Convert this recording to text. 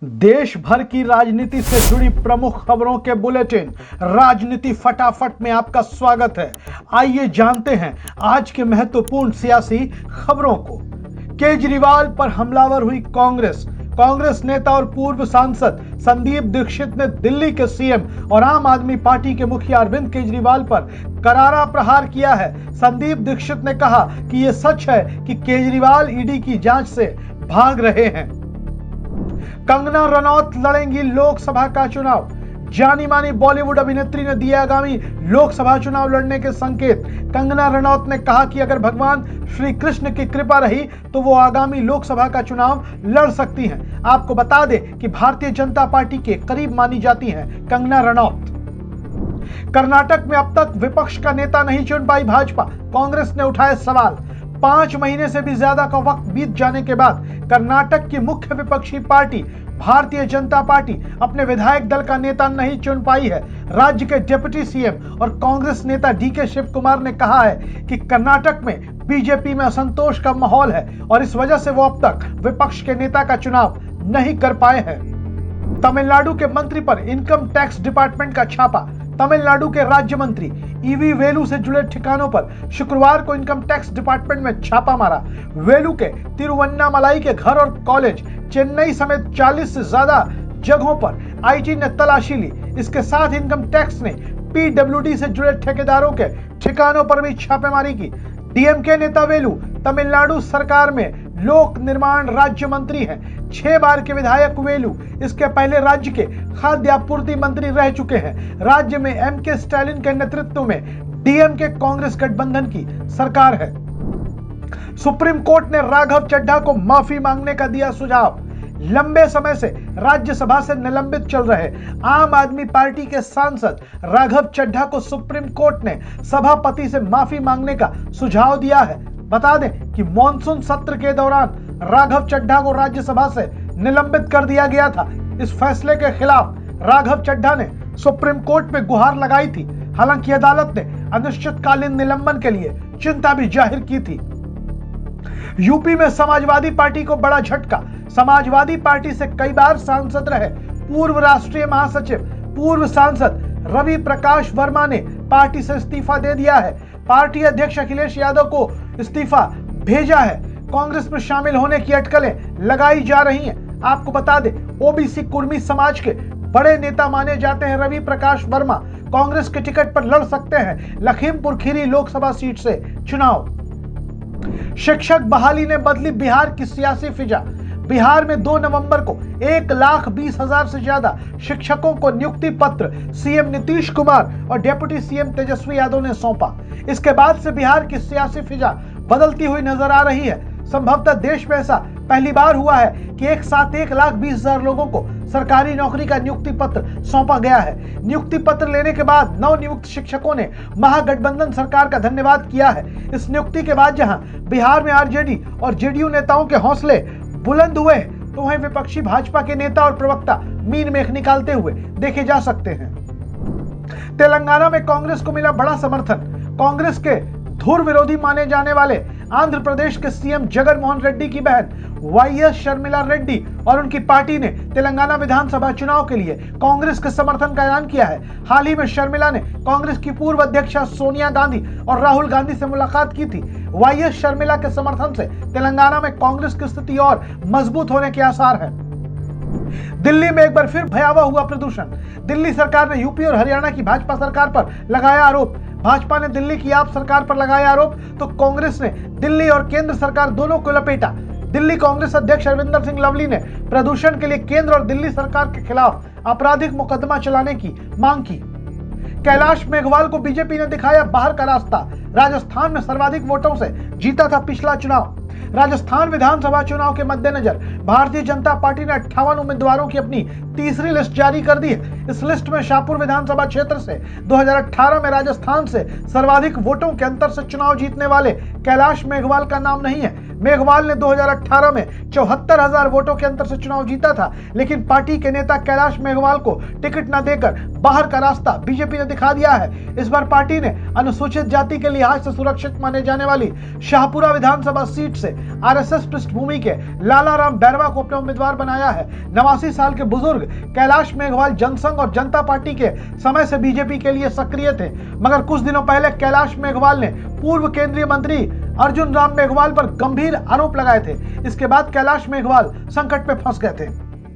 देश भर की राजनीति से जुड़ी प्रमुख खबरों के बुलेटिन राजनीति फटाफट में आपका स्वागत है। आइए जानते हैं आज के महत्वपूर्ण सियासी खबरों को। केजरीवाल पर हमलावर हुई कांग्रेस नेता और पूर्व सांसद संदीप दीक्षित ने दिल्ली के सीएम और आम आदमी पार्टी के मुखिया अरविंद केजरीवाल पर करारा प्रहार किया है। संदीप दीक्षित ने कहा कि यह सच है कि केजरीवाल ईडी की जांच से भाग रहे हैं। कंगना रनौत लड़ेंगी लोकसभा का चुनाव। जानी मानी बॉलीवुड अभिनेत्री ने दिए आगामी लोकसभा चुनाव लड़ने के संकेत। कंगना रनौत ने कहा कि अगर भगवान श्री कृष्ण की कृपा रही तो वो आगामी लोकसभा का चुनाव लड़ सकती हैं। आपको बता दें कि भारतीय जनता पार्टी के करीब मानी जाती हैं कंगना रनौत। कर्नाटक में अब तक विपक्ष का नेता नहीं चुन पाई भाजपा, कांग्रेस ने उठाए सवाल। 5 महीने से भी ज्यादा का वक्त बीत जाने के बाद कर्नाटक की मुख्य विपक्षी पार्टी भारतीय जनता पार्टी अपने विधायक दल का नेता नहीं चुन पाई है। राज्य के डिप्टी सीएम और कांग्रेस नेता डीके शिव कुमार ने कहा है कि कर्नाटक में बीजेपी में असंतोष का माहौल है और इस वजह से वो अब तक विपक्ष के नेता का चुनाव नहीं कर पाए हैं। तमिलनाडु के मंत्री पर इनकम टैक्स डिपार्टमेंट का छापा। तमिलनाडु के राज्य मंत्री ईवी वेलू से जुड़े ठिकानों पर शुक्रवार को इनकम टैक्स डिपार्टमेंट में छापा मारा। वेलू के तिरुवन्नामलाई के घर और कॉलेज, चेन्नई समेत 40 से ज्यादा जगहों पर आईटी ने तलाशी ली। इसके साथ इनकम टैक्स ने पीडब्ल्यूडी से जुड़े ठेकेदारों के ठिकानों पर भी छापेमारी की। डीएमके नेता वेलू तमिलनाडु सरकार में लोक निर्माण राज्य मंत्री हैं। 6 बार के विधायक वेलू इसके पहले राज्य के खाद्य आपूर्ति मंत्री रह चुके हैं। राज्य में एमके स्टालिन के नेतृत्व में डीएमके कांग्रेस गठबंधन की सरकार है। सुप्रीम कोर्ट ने राघव चड्ढा को माफी मांगने का दिया सुझाव। लंबे समय से राज्यसभा से निलंबित चल रहे आम आदमी पार्टी के सांसद राघव चड्ढा को सुप्रीम कोर्ट ने सभापति से माफी मांगने का सुझाव दिया है। बता दें कि मॉनसून सत्र के दौरान राघव चड्ढा को राज्यसभा से निलंबित कर दिया गया था। इस फैसले के खिलाफ राघव चड्ढा ने सुप्रीम कोर्ट में गुहार लगाई थी। हालांकि अदालत ने अनिश्चितकालीन निलंबन के लिए चिंता भी जाहिर की थी। यूपी में समाजवादी पार्टी को बड़ा झटका। समाजवादी पार्टी से कई बार सांसद रहे पूर्व राष्ट्रीय महासचिव पूर्व सांसद रवि प्रकाश वर्मा ने पार्टी से इस्तीफा दे दिया है। पार्टी अध्यक्ष अखिलेश यादव को इस्तीफा भेजा है। कांग्रेस में शामिल होने की अटकलें लगाई जा रही हैं। आपको बता दें ओबीसी कुर्मी समाज के बड़े नेता माने जाते हैं रवि प्रकाश वर्मा। कांग्रेस के टिकट पर लड़ सकते हैं लखीमपुर खीरी लोकसभा सीट से चुनाव। शिक्षक बहाली ने बदली बिहार की सियासी फिजा। बिहार में 2 नवंबर को 1,20,000 से ज्यादा शिक्षकों को नियुक्ति पत्र सीएम नीतीश कुमार और डिप्टी सीएम तेजस्वी यादव ने सौंपा। इसके बाद से बिहार की सियासी फिजा बदलती हुई नजर आ रही है। संभवतः देश में ऐसा पहली बार हुआ है कि एक साथ 1,20,000 लोगों को सरकारी नौकरी का नियुक्ति पत्र सौंपा गया है। नियुक्ति पत्र लेने के बाद नवनियुक्त शिक्षकों ने महागठबंधन सरकार का धन्यवाद किया है। इस नियुक्ति के बाद जहां बिहार में आरजेडी और जेडीयू नेताओं के हौसले बुलंद हुए तो वहीं विपक्षी भाजपा के नेता और प्रवक्ता मीन मेख निकालते हुए देखे जा सकते हैं। तेलंगाना में कांग्रेस को मिला बड़ा समर्थन। कांग्रेस के धुर विरोधी माने जाने वाले आंध्र प्रदेश के सीएम जगन मोहन रेड्डी की बहन वाईएस शर्मिला रेड्डी और उनकी पार्टी ने तेलंगाना विधानसभा चुनाव के लिए कांग्रेस के समर्थन का ऐलान किया है। हाल ही में शर्मिला ने कांग्रेस की पूर्व अध्यक्षा सोनिया गांधी और राहुल गांधी से मुलाकात की थी। वाईएस शर्मिला के समर्थन से तेलंगाना में कांग्रेस की स्थिति और मजबूत होने के आसार है। दिल्ली में एक बार फिर भयावह हुआ प्रदूषण। दिल्ली सरकार ने यूपी और हरियाणा की भाजपा सरकार पर लगाया आरोप। भाजपा ने दिल्ली की आप सरकार पर लगाया आरोप तो कांग्रेस ने दिल्ली और केंद्र सरकार दोनों को लपेटा। दिल्ली कांग्रेस अध्यक्ष अरविंदर सिंह लवली ने प्रदूषण के लिए केंद्र और दिल्ली सरकार के खिलाफ आपराधिक मुकदमा चलाने की मांग की। कैलाश मेघवाल को बीजेपी ने दिखाया बाहर का रास्ता। राजस्थान में सर्वाधिक वोटों से जीता था पिछला चुनाव। राजस्थान विधानसभा चुनाव के मद्देनजर भारतीय जनता पार्टी ने 58 उम्मीदवारों की अपनी तीसरी लिस्ट जारी कर दी है। इस लिस्ट में शाहपुर विधानसभा क्षेत्र से 2018 में राजस्थान से सर्वाधिक वोटों के अंतर से चुनाव जीतने वाले कैलाश मेघवाल का नाम नहीं है। मेघवाल ने 2018 में 74,000 वोटों के अंतर से चुनाव जीता था, लेकिन पार्टी के नेता कैलाश मेघवाल को टिकट न देकर बाहर का रास्ता बीजेपी ने दिखा दिया है। इस बार पार्टी ने अनुसूचित जाति के लिहाज से सुरक्षित माने जाने वाली शाहपुरा विधानसभा सीट से आरएसएस पृष्ठभूमि के लालाराम बैरवा को अपना उम्मीदवार बनाया है। 89 साल के बुजुर्ग कैलाश मेघवाल जनसंघ और जनता पार्टी के समय से बीजेपी के लिए सक्रिय थे, मगर कुछ दिनों पहले कैलाश मेघवाल ने पूर्व केंद्रीय मंत्री अर्जुन राम मेघवाल पर गंभीर आरोप लगाए थे। इसके बाद कैलाश मेघवाल संकट में फंस गए थे।